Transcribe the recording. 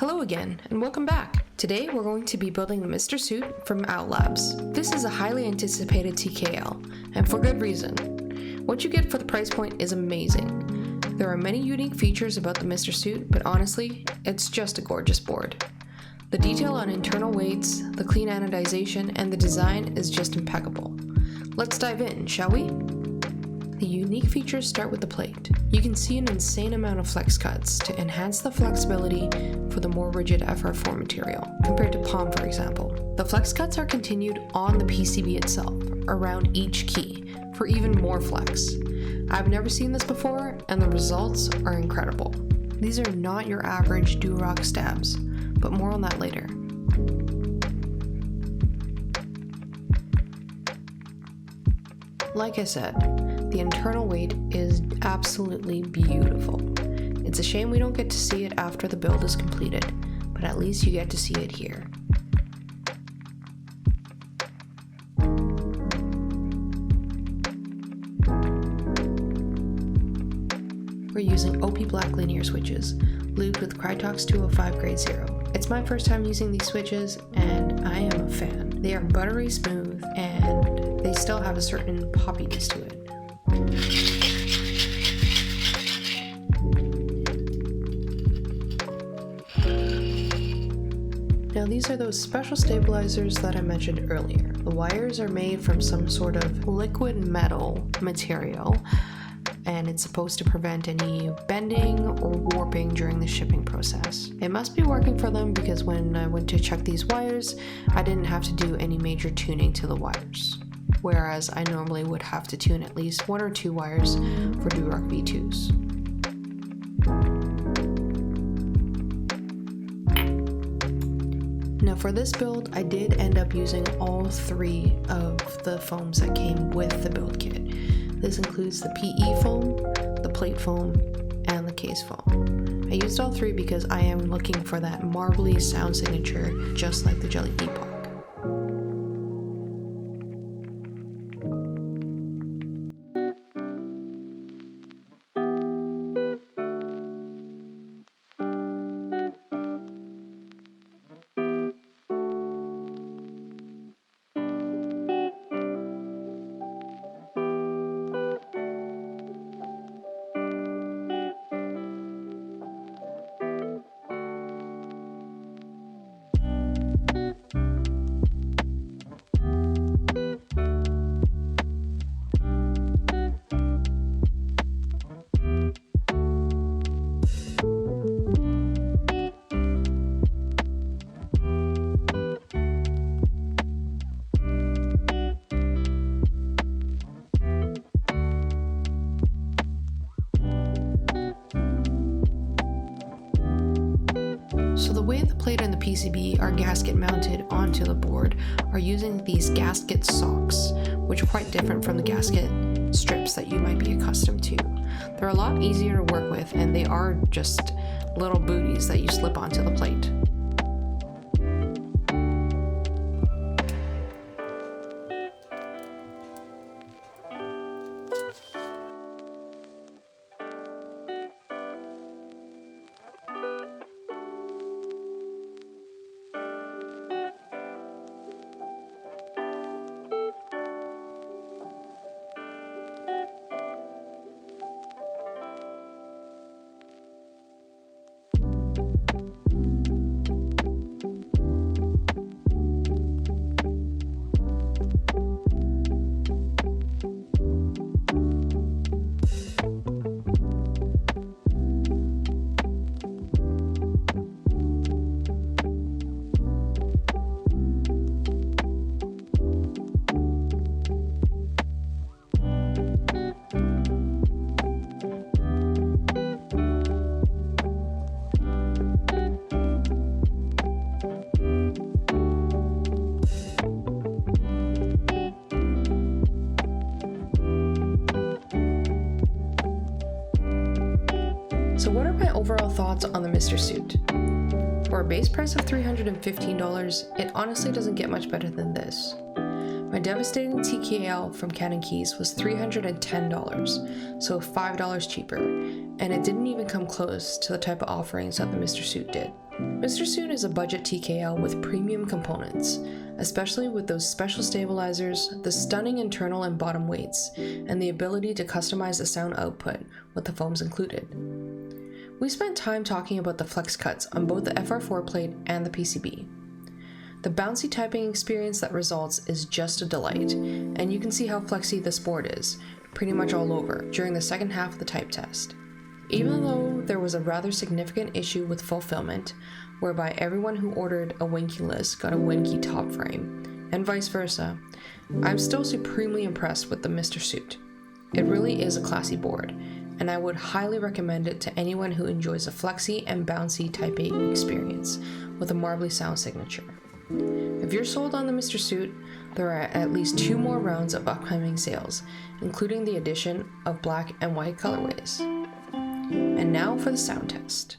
Hello again, and welcome back. Today we're going to be building the Mr. Suit from OwLabs. This is a highly anticipated TKL, and for good reason. What you get for the price point is amazing. There are many unique features about the Mr. Suit, but honestly, it's just a gorgeous board. The detail on internal weights, the clean anodization, and the design is just impeccable. Let's dive in, shall we? The unique features start with the plate. You can see an insane amount of flex cuts to enhance the flexibility for the more rigid FR4 material, compared to palm for example. The flex cuts are continued on the PCB itself, around each key, for even more flex. I've never seen this before, and the results are incredible. These are not your average Durock stabs, but more on that later. Like I said, the internal weight is absolutely beautiful. It's a shame we don't get to see it after the build is completed, but at least you get to see it here. We're using OPBlack linear switches, lubed with Krytox 205 grade 0. It's my first time using these switches, and I am a fan. They are buttery smooth, and they still have a certain poppiness to it. Now these are those special stabilizers that I mentioned earlier. The wires are made from some sort of liquid metal material, and it's supposed to prevent any bending or warping during the shipping process. It must be working for them because when I went to check these wires, I didn't have to do any major tuning to the wires, whereas I normally would have to tune at least 1 or 2 wires for Durock V2s. Now for this build, I did end up using all 3 of the foams that came with the build kit. This includes the PE foam, the plate foam, and the case foam. I used all 3 because I am looking for that marbly sound signature just like the Jelly Epoch. So the way the plate and the PCB are gasket mounted onto the board are using these gasket socks, which are quite different from the gasket strips that you might be accustomed to. They're a lot easier to work with, and they are just little booties that you slip onto the plate. So what are my overall thoughts on the Mr. Suit? For a base price of $315, it honestly doesn't get much better than this. My Devastating TKL from Cannon Keys was $310, so $5 cheaper, and it didn't even come close to the type of offerings that the Mr. Suit did. Mr. Suit is a budget TKL with premium components, especially with those special stabilizers, the stunning internal and bottom weights, and the ability to customize the sound output with the foams included. We spent time talking about the flex cuts on both the FR4 plate and the PCB. The bouncy typing experience that results is just a delight, and you can see how flexy this board is, pretty much all over, during the second half of the type test. Even though there was a rather significant issue with fulfillment, whereby everyone who ordered a Winky list got a Winky top frame, and vice versa, I'm still supremely impressed with the Mr. Suit. It really is a classy board, and I would highly recommend it to anyone who enjoys a flexy and bouncy typing experience with a marbly sound signature. If you're sold on the Mr. Suit, there are at least 2 more rounds of upcoming sales, including the addition of black and white colorways. And now for the sound test.